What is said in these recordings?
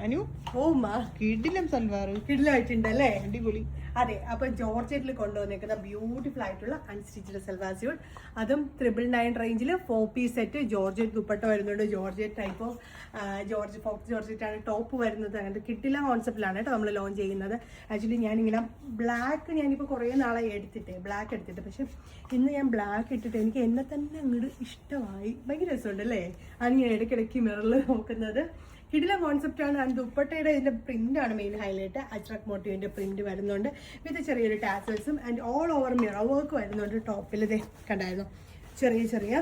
അനു കിടിലം സൽവാർ കിടിലായിട്ടുണ്ടല്ലേ? അടിപൊളി. അതെ, അപ്പൊ ജോർജറ്റിൽ കൊണ്ടുവന്നേക്കുന്ന ബ്യൂട്ടിഫുൾ ആയിട്ടുള്ള അൺസ്റ്റിച്ചഡ് സൽവാർ സ്യൂട്ട്, അതും 999 റേഞ്ചിൽ 4 പീസ് സെറ്റ്. ജോർജറ്റ് ദുപ്പട്ട വരുന്നുണ്ട്, georgette type of Fox georgette ആണ് ടോപ്പ് വരുന്നത്. അങ്ങനത്തെ കിട്ടില്ല കോൺസെപ്റ്റിലാണ് കേട്ടോ നമ്മൾ ലോഞ്ച് ചെയ്യുന്നത്. ആക്ച്വലി ഞാനിങ്ങനെ ബ്ലാക്ക് ഞാനിപ്പോൾ കുറേ നാളായി ബ്ലാക്ക് എടുത്തിട്ട്, പക്ഷെ ഇന്ന് ഞാൻ ബ്ലാക്ക് ഇട്ടിട്ട് എനിക്ക് എന്നെ തന്നെ അങ്ങോട്ട് ഇഷ്ടമായി. ഭയങ്കര രസമുണ്ട് അല്ലേ? ആണ് ഞാൻ ഇടയ്ക്കിടയ്ക്ക് മിററിൽ നോക്കുന്നത്. കിടില കോൺസെപ്റ്റ് ആണ്. ആൻഡ് ദുപ്പട്ടയുടെ ഇതിന്റെ പ്രിന്റ് ആണ് മെയിൻ ഹൈലൈറ്റ്. അജ്രക് മോട്ടീവിന്റെ പ്രിന്റ് വരുന്നുണ്ട് വിത്ത് ചെറിയൊരു ടാസൽസും and all over mirror work വരുന്നുണ്ട്. ടോപ്പിൽ ഇതേ കണ്ടായിരുന്നു, ചെറിയ ചെറിയ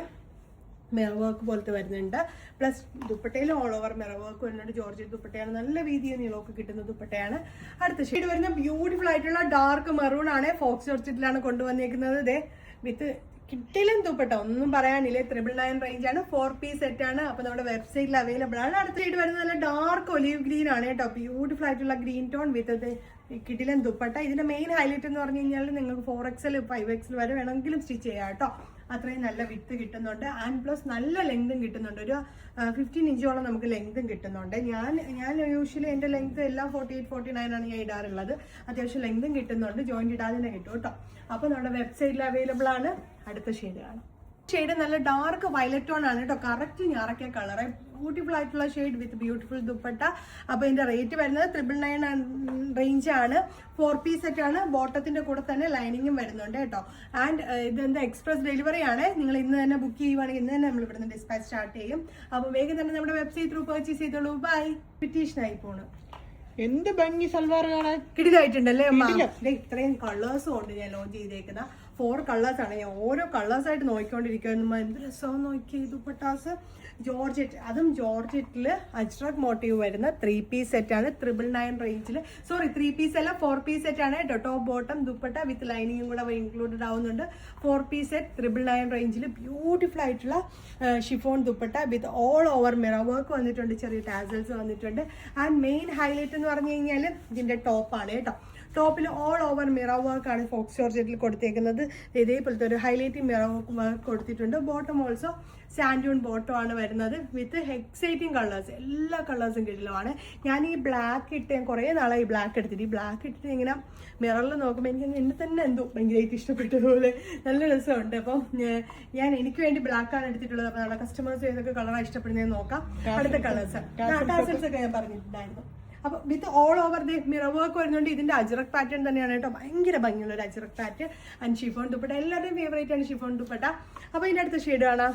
മിറർ വർക്ക് പോലത്തെ വരുന്നുണ്ട്. പ്ലസ് ദുപ്പട്ടയിൽ ഓൾ ഓവർ മിറർ വർക്ക് വരുന്നുണ്ട്. ജോർജറ്റ് ദുപ്പട്ടയാണ്, നല്ല വീതിയും നീളമൊക്കെ കിട്ടുന്ന ദുപ്പട്ടയാണ്. അടുത്ത ഷെയ്ഡ് വരുന്ന ബ്യൂട്ടിഫുൾ ആയിട്ടുള്ള ഡാർക്ക് മെറൂൺ ആണ്. ഫോക്സ് ജോർജറ്റിലാണ് കൊണ്ടുവന്നിരിക്കുന്നത്. ഇതേ വിത്ത് കിട്ടിലും ദുപ്പട്ട, ഒന്നും പറയാനില്ലേ. 999 റേഞ്ച് ആണ്, 4 പീസ് സെറ്റ് ആണ്. അപ്പൊ നമ്മുടെ വെബ്സൈറ്റിൽ അവൈലബിൾ ആണ്. അടുത്ത ഷെയ്ഡ് വരുന്നത് നല്ല ഡാർക്ക് ഒലീവ് ഗ്രീൻ ആണ് കേട്ടോ. ബ്യൂട്ടിഫുൾ ആയിട്ടുള്ള ഗ്രീൻ ടോൺ വിത്ത് കിടിലൻ ദുപ്പട്ട. ഇതിന്റെ മെയിൻ ഹൈലൈറ്റ് എന്ന് പറഞ്ഞു കഴിഞ്ഞാൽ നിങ്ങൾക്ക് 4XL 5XL വരെ വേണമെങ്കിലും സ്റ്റിച്ച് ചെയ്യാം കേട്ടോ. അത്രയും നല്ല വിത്ത് കിട്ടുന്നുണ്ട്. ആൻഡ് പ്ലസ് നല്ല ലെങ്തും കിട്ടുന്നുണ്ട്. ഒരു 15 ഇഞ്ചോളം നമുക്ക് ലെങ്തും കിട്ടുന്നുണ്ട്. ഞാൻ യൂഷ്വലി എൻ്റെ ലെങ്ത് എല്ലാം 48, 49 ആണ് ഞാൻ ഇടാറുള്ളത്. അത്യാവശ്യം ലെങ്തും കിട്ടുന്നുണ്ട്. ജോയിന്റ് ഇടാതെ തന്നെ കിട്ടും കേട്ടോ. അപ്പോൾ നമ്മുടെ വെബ്സൈറ്റിൽ അവൈലബിൾ ആണ്. അടുത്ത ഷെയ്ഡ് കാണാം. ഷെയ്ഡ് നല്ല ഡാർക്ക് വയലറ്റ് ടോൺ ആണ് കേട്ടോ. കറക്റ്റ് ഞാറക്കിയ കളറ്, ബ്യൂട്ടിഫുൾ ആയിട്ടുള്ള ഷെയ്ഡ് വിത്ത് ബ്യൂട്ടിഫുൾ ദുപ്പട്ട. അപ്പോൾ ഇതിന്റെ റേറ്റ് വരുന്നത് 999 റേഞ്ച് ആണ്. 4 പീസ് സെറ്റ് ആണ്. ബോട്ടത്തിന്റെ കൂടെ തന്നെ ലൈനിങ്ങും വരുന്നുണ്ട് കേട്ടോ. ആൻഡ് ഇതെന്താ എക്സ്പ്രസ് ഡെലിവറി ആണ്. നിങ്ങൾ ഇന്ന് തന്നെ ബുക്ക് ചെയ്യുവാണെങ്കിൽ ഇന്ന് തന്നെ നമ്മൾ ഇവിടുന്ന് ഡിസ്പാച്ച് സ്റ്റാർട്ട് ചെയ്യും. അപ്പോൾ വേഗം തന്നെ നമ്മുടെ വെബ്സൈറ്റ് ത്രൂ പർച്ചേസ് ചെയ്തോളൂ. ബൈ. പിറ്റീഷനായി പോണ്. എന്ത് ഭംഗി സൽവാർ കാണാൻ, കിടിലായിട്ടുണ്ടല്ലേ അമ്മ? ഇത്രയും കളേഴ്സും ഉണ്ട് ഞാൻ ലോഞ്ച് ചെയ്തേക്കുന്ന. 4 കളേഴ്സ് ആണ്. ഞാൻ ഓരോ കളേഴ്സ് ആയിട്ട് നോക്കിക്കൊണ്ടിരിക്കുന്നു. എന്ത് രസവും നോക്കി ദുപ്പട്ടാസ്. ജോർജറ്റ്, അതും ജോർജറ്റിൽ അജ്രക് മോട്ടീവ് വരുന്ന 3 പീസ് സെറ്റ് ആണ്. 999 റേഞ്ചിൽ. സോറി, 3 പീസ് അല്ല, 4 പീസ് സെറ്റ് ആണ്. ടോപ്പ് ബോട്ടം ദുപ്പട്ട വിത്ത് ലൈനിങ്ങും കൂടെ ഇൻക്ലൂഡഡ് ആവുന്നുണ്ട്. 4 പീസ് സെറ്റ് 999 റേഞ്ചിൽ ബ്യൂട്ടിഫുൾ ആയിട്ടുള്ള chiffon dupatta with all over mirror work വന്നിട്ടുണ്ട്. ചെറിയ ടാസൽസ് വന്നിട്ടുണ്ട്. ആൻഡ് മെയിൻ ഹൈലൈറ്റ് എന്ന് പറഞ്ഞു കഴിഞ്ഞാൽ ഇതിന്റെ ടോപ്പാണ് കേട്ടോ. ടോപ്പിൽ ഓൾ ഓവർ മിറർ വർക്ക് ആണ് ഫോക്സ് ജോർജറ്റിൽ കൊടുത്തേക്കുന്നത്. ഇതേപോലത്തെ ഒരു ഹൈലൈറ്റിംഗ് മിറർ വർക്ക് കൊടുത്തിട്ടുണ്ട്. ബോട്ടം ഓൾസോ സാൻഡ്യൂൺ ബോട്ടം ആണ് വരുന്നത് വിത്ത് എക്സൈറ്റിംഗ് കളേഴ്സ്. എല്ലാ കളേഴ്സും കിടിലുമാണ്. ഞാൻ ഈ ബ്ലാക്ക് ഇട്ട് ഞാൻ കുറേ നാളായി ബ്ലാക്ക് എടുത്തിട്ട്. ഈ ബ്ലാക്ക് ഇട്ടിട്ട് ഇങ്ങനെ മിററിൽ നോക്കുമ്പോൾ എനിക്ക് എന്നെ തന്നെ എന്തോ ഭയങ്കരമായിട്ട് ഇഷ്ടപ്പെട്ടതുപോലെ നല്ല രസമുണ്ട്. അപ്പം ഞാൻ എനിക്ക് വേണ്ടി ബ്ലാക്ക് ആണ് എടുത്തിട്ടുള്ളത്. അപ്പോൾ നമ്മുടെ കസ്റ്റമേഴ്സ് ഏതൊക്കെ കളറാണ് ഇഷ്ടപ്പെടുന്നതെന്ന് നോക്കാം. അടുത്ത കളേഴ്സ് ടാസൽസ് ഒക്കെ ഞാൻ പറഞ്ഞിട്ടുണ്ടായിരുന്നു. അപ്പൊ with all over the mirror work വരുന്നുണ്ട്. ഇതിന്റെ അജ്രക് പാറ്റേൺ തന്നെയാണ് കേട്ടോ. ഭയങ്കര ഭംഗിയുള്ള ഒരു ajrak pattern. And chiffon dupatta എല്ലാവരുടെയും ഫേവറേറ്റ് ആണ് ഷിഫോൺ ദുപ്പട്ട. അപ്പൊ ഇതിന്റെ അടുത്ത ഷെയ്ഡ് കാണാം.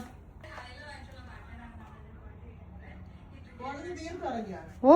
ഓ